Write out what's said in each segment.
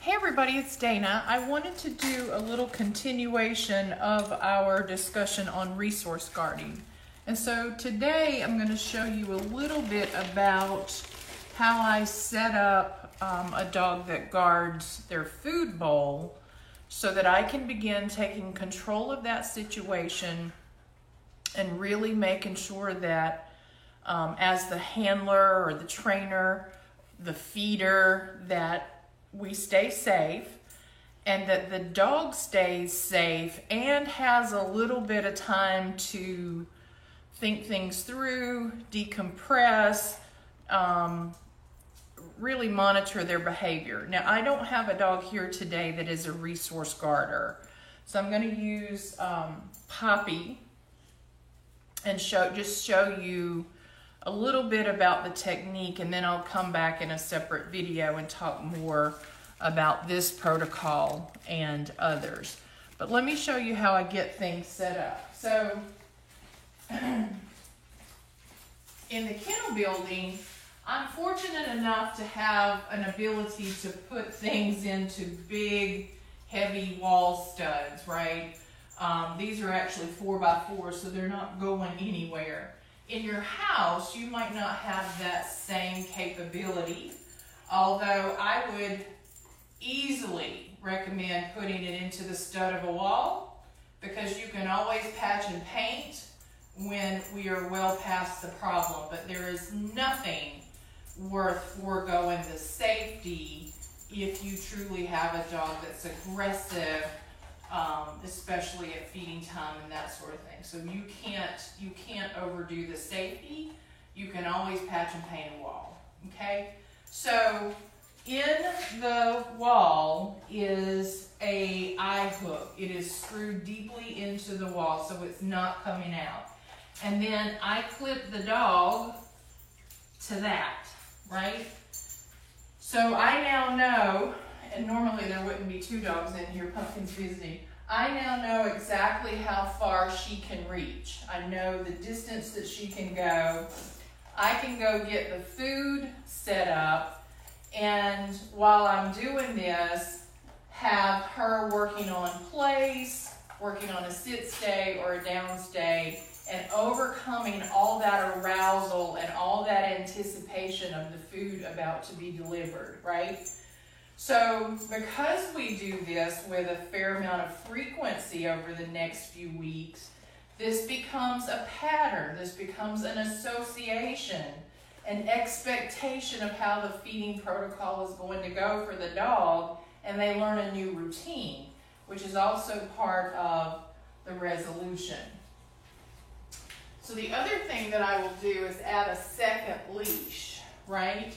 Hey everybody, it's Dana. I wanted to do a little continuation of our discussion on resource guarding. And so today I'm going to show you a little bit about how I set up a dog that guards their food bowl so that I can begin taking control of that situation and really making sure that as the handler or the trainer, the feeder, that we stay safe and that the dog stays safe and has a little bit of time to think things through, decompress, really monitor their behavior. Now, I don't have a dog here today that is a resource guarder, so I'm going to use Poppy and show you a little bit about the technique, and then I'll come back in a separate video and talk more about this protocol and others. But let me show you how I get things set up. So in the kennel building, I'm fortunate enough to have an ability to put things into big, heavy wall studs, right? These are actually 4x4, so they're not going anywhere. In your house, you might not have that same capability, although I would easily recommend putting it into the stud of a wall because you can always patch and paint when we are well past the problem, but there is nothing worth foregoing the safety if you truly have a dog that's aggressive, especially at feeding time and that sort of thing. So you can't overdo the safety. You can always patch and paint a wall, okay? So in the wall is a eye hook. It is screwed deeply into the wall so it's not coming out. And then I clip the dog to that, right? So I now know, and normally there wouldn't be two dogs in here, Pumpkin's visiting. I now know exactly how far she can reach. I know the distance that she can go. I can go get the food set up, and while I'm doing this, have her working on place, working on a sit stay or a down stay, and overcoming all that arousal and all that anticipation of the food about to be delivered, right? So because we do this with a fair amount of frequency over the next few weeks, this becomes a pattern. This becomes an association, an expectation of how the feeding protocol is going to go for the dog, and they learn a new routine, which is also part of the resolution. So the other thing that I will do is add a second leash, right?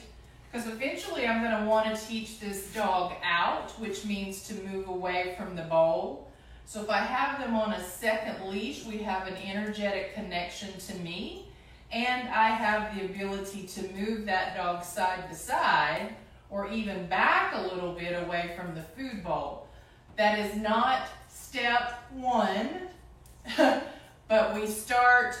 Because eventually I'm going to want to teach this dog out, which means to move away from the bowl. So if I have them on a second leash, we have an energetic connection to me, and I have the ability to move that dog side to side or even back a little bit away from the food bowl. That is not step one, but we start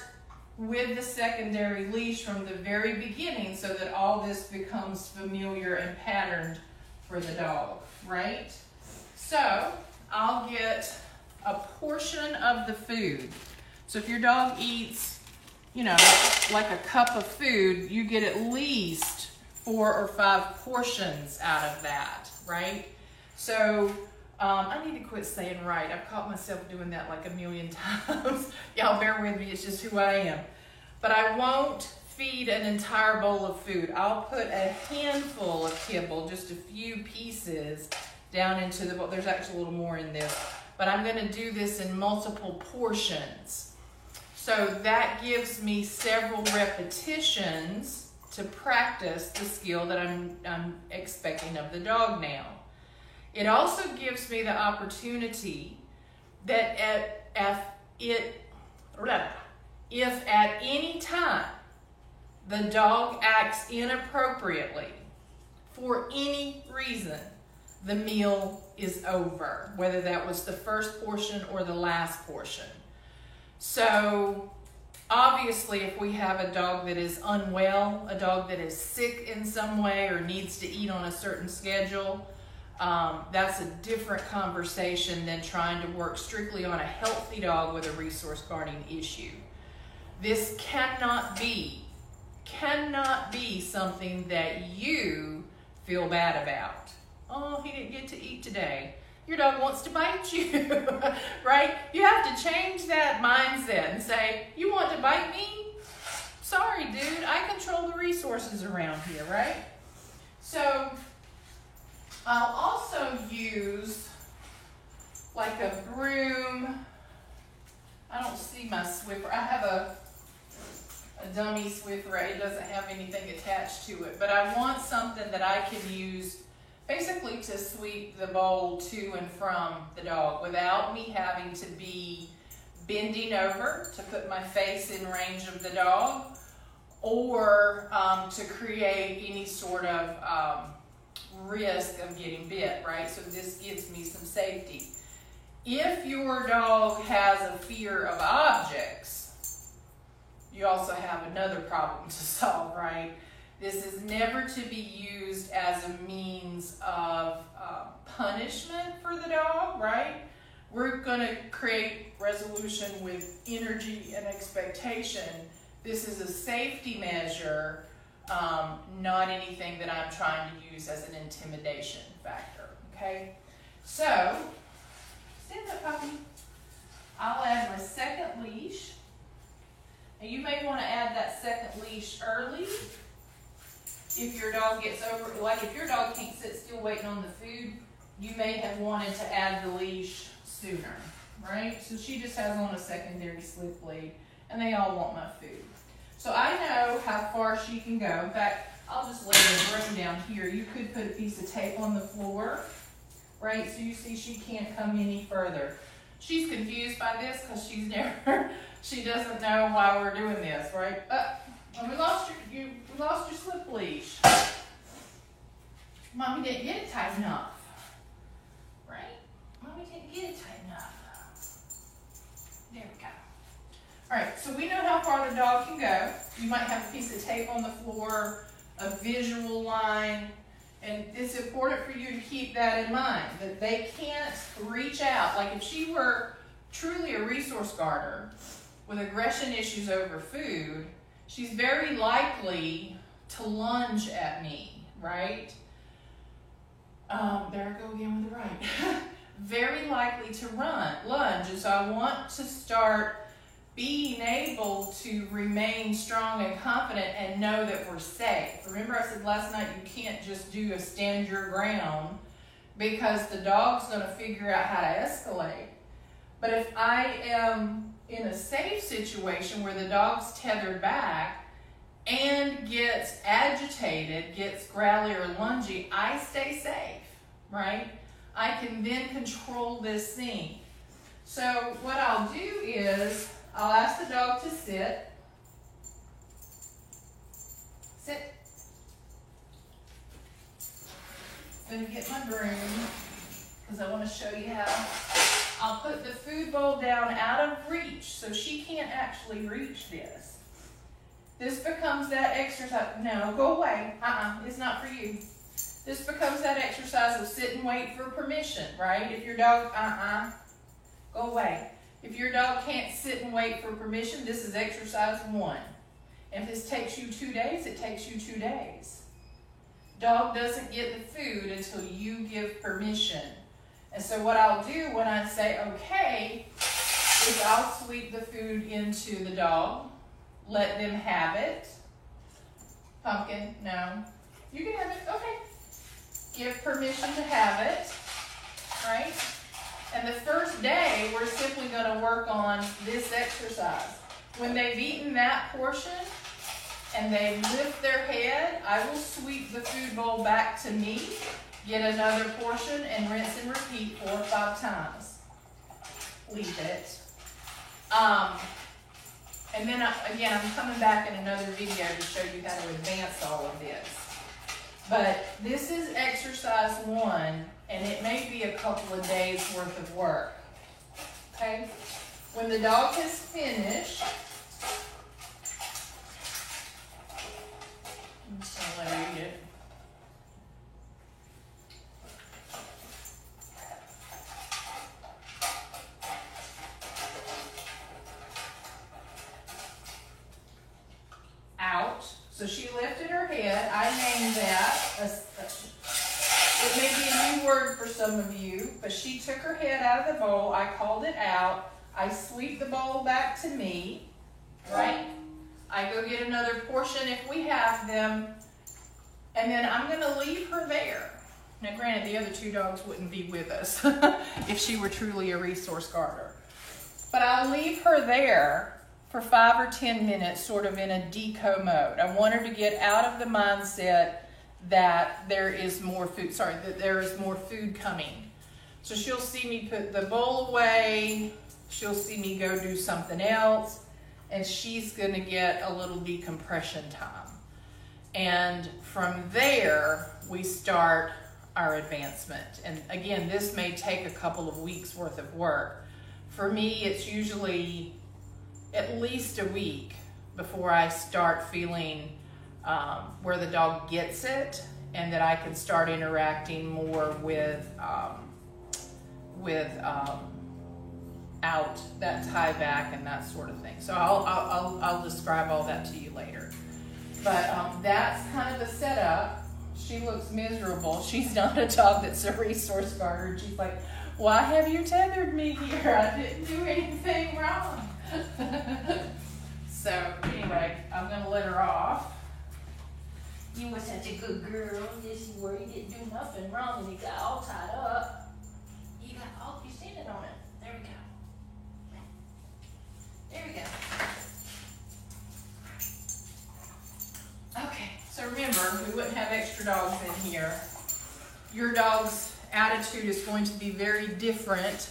with the secondary leash from the very beginning so that all this becomes familiar and patterned for the dog, right? So I'll get a portion of the food. So if your dog eats, like a cup of food, you get at least 4 or 5 portions out of that, right? So I need to quit saying right. I've caught myself doing that like a million times. Y'all bear with me, it's just who I am. But I won't feed an entire bowl of food. I'll put a handful of kibble, just a few pieces, down into the bowl. There's actually a little more in this. But I'm going to do this in multiple portions. So that gives me several repetitions to practice the skill that I'm expecting of the dog now. It also gives me the opportunity that if at any time the dog acts inappropriately for any reason, the meal is over, whether that was the first portion or the last portion. So obviously if we have a dog that is unwell, a dog that is sick in some way or needs to eat on a certain schedule, That's a different conversation than trying to work strictly on a healthy dog with a resource guarding issue. This cannot be something that you feel bad about. Oh, he didn't get to eat today. Your dog wants to bite you, right? You have to change that mindset and say, you want to bite me? Sorry, dude, I control the resources around here, right? So I'll also use like a broom. I don't see my Swiffer. I have a dummy Swiffer. It doesn't have anything attached to it, but I want something that I can use basically to sweep the bowl to and from the dog without me having to be bending over to put my face in range of the dog, or to create any sort of risk of getting bit, right? So this gives me some safety. If your dog has a fear of objects, you also have another problem to solve, right? This is never to be used as a means of punishment for the dog, right? We're going to create resolution with energy and expectation. This is a safety measure, not anything that I'm trying to use as an intimidation factor, okay? So, stand up, puppy. I'll add my second leash. And you may want to add that second leash early. If your dog gets over, like if your dog can't sit still waiting on the food, you may have wanted to add the leash sooner, right? So she just has on a secondary slip lead, and they all want my food. So I know how far she can go. In fact, I'll just lay the broom down here. You could put a piece of tape on the floor, right? So you see she can't come any further. She's confused by this because she doesn't know why we're doing this, right? We lost your slip leash. Mommy didn't get it tight enough, right? Mommy didn't get it tight enough. There we go. All right, so we know how far the dog can go. You might have a piece of tape on the floor, a visual line, and it's important for you to keep that in mind, that they can't reach out. Like if she were truly a resource guarder with aggression issues over food, she's very likely to lunge at me, right? There I go again with the right. Very likely to lunge. And so I want to start being able to remain strong and confident and know that we're safe. Remember I said last night you can't just do a stand your ground because the dog's going to figure out how to escalate. But if I am in a safe situation where the dog's tethered back and gets agitated, gets growly or lungy, I stay safe, right? I can then control this scene. So what I'll do is I'll ask the dog to sit. Sit. I'm going to get my broom because I want to show you how. I'll put the food bowl down out of reach so she can't actually reach this. This becomes that exercise. No, go away. It's not for you. This becomes that exercise of sit and wait for permission, right? If your dog, go away. If your dog can't sit and wait for permission, this is exercise 1. If this takes you 2 days, it takes you 2 days. Dog doesn't get the food until you give permission. And so what I'll do when I say okay is I'll sweep the food into the dog, let them have it. Pumpkin, no. You can have it, okay. Give permission to have it, right? And the first day, we're simply going to work on this exercise. When they've eaten that portion and they lift their head, I will sweep the food bowl back to me, get another portion, and rinse and repeat 4 or 5 times. Leave it. And then, again, I'm coming back in another video to show you how to advance all of this. But this is exercise 1, and it may be a couple of days worth of work. Okay? When the dog has finished, I'm just going to let her eat it. word for some of you, but she took her head out of the bowl. I called it out. I sweep the bowl back to me, right? I go get another portion if we have them, and then I'm going to leave her there. Now, granted, the other two dogs wouldn't be with us if she were truly a resource guarder. But I'll leave her there for 5 or 10 minutes, sort of in a deco mode. I want her to get out of the mindset that there is more food, that there is more food coming. So she'll see me put the bowl away, she'll see me go do something else, and she's gonna get a little decompression time. And from there, we start our advancement. And again, this may take a couple of weeks worth of work. For me, it's usually at least a week before I start feeling where the dog gets it, and that I can start interacting more with out that tie back and that sort of thing. So I'll describe all that to you later. But that's kind of the setup. She looks miserable. She's not a dog that's a resource guarder. She's like, why have you tethered me here? I didn't do anything wrong. So anyway, I'm going to let her off. You were such a good girl. Yes, you were. You didn't do nothing wrong, and you got all tied up. You standing on it. There we go. There we go. Okay, so remember, we wouldn't have extra dogs in here. Your dog's attitude is going to be very different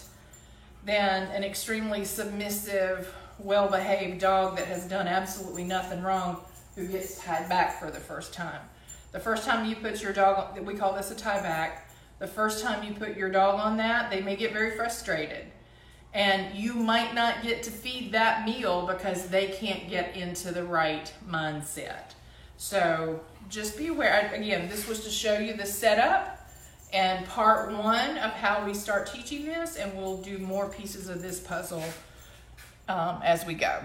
than an extremely submissive, well-behaved dog that has done absolutely nothing wrong who gets tied back for the first time. The first time you put your dog, we call this a tie back, the first time you put your dog on that, they may get very frustrated. And you might not get to feed that meal because they can't get into the right mindset. So just be aware. Again, this was to show you the setup and part one of how we start teaching this, and we'll do more pieces of this puzzle as we go.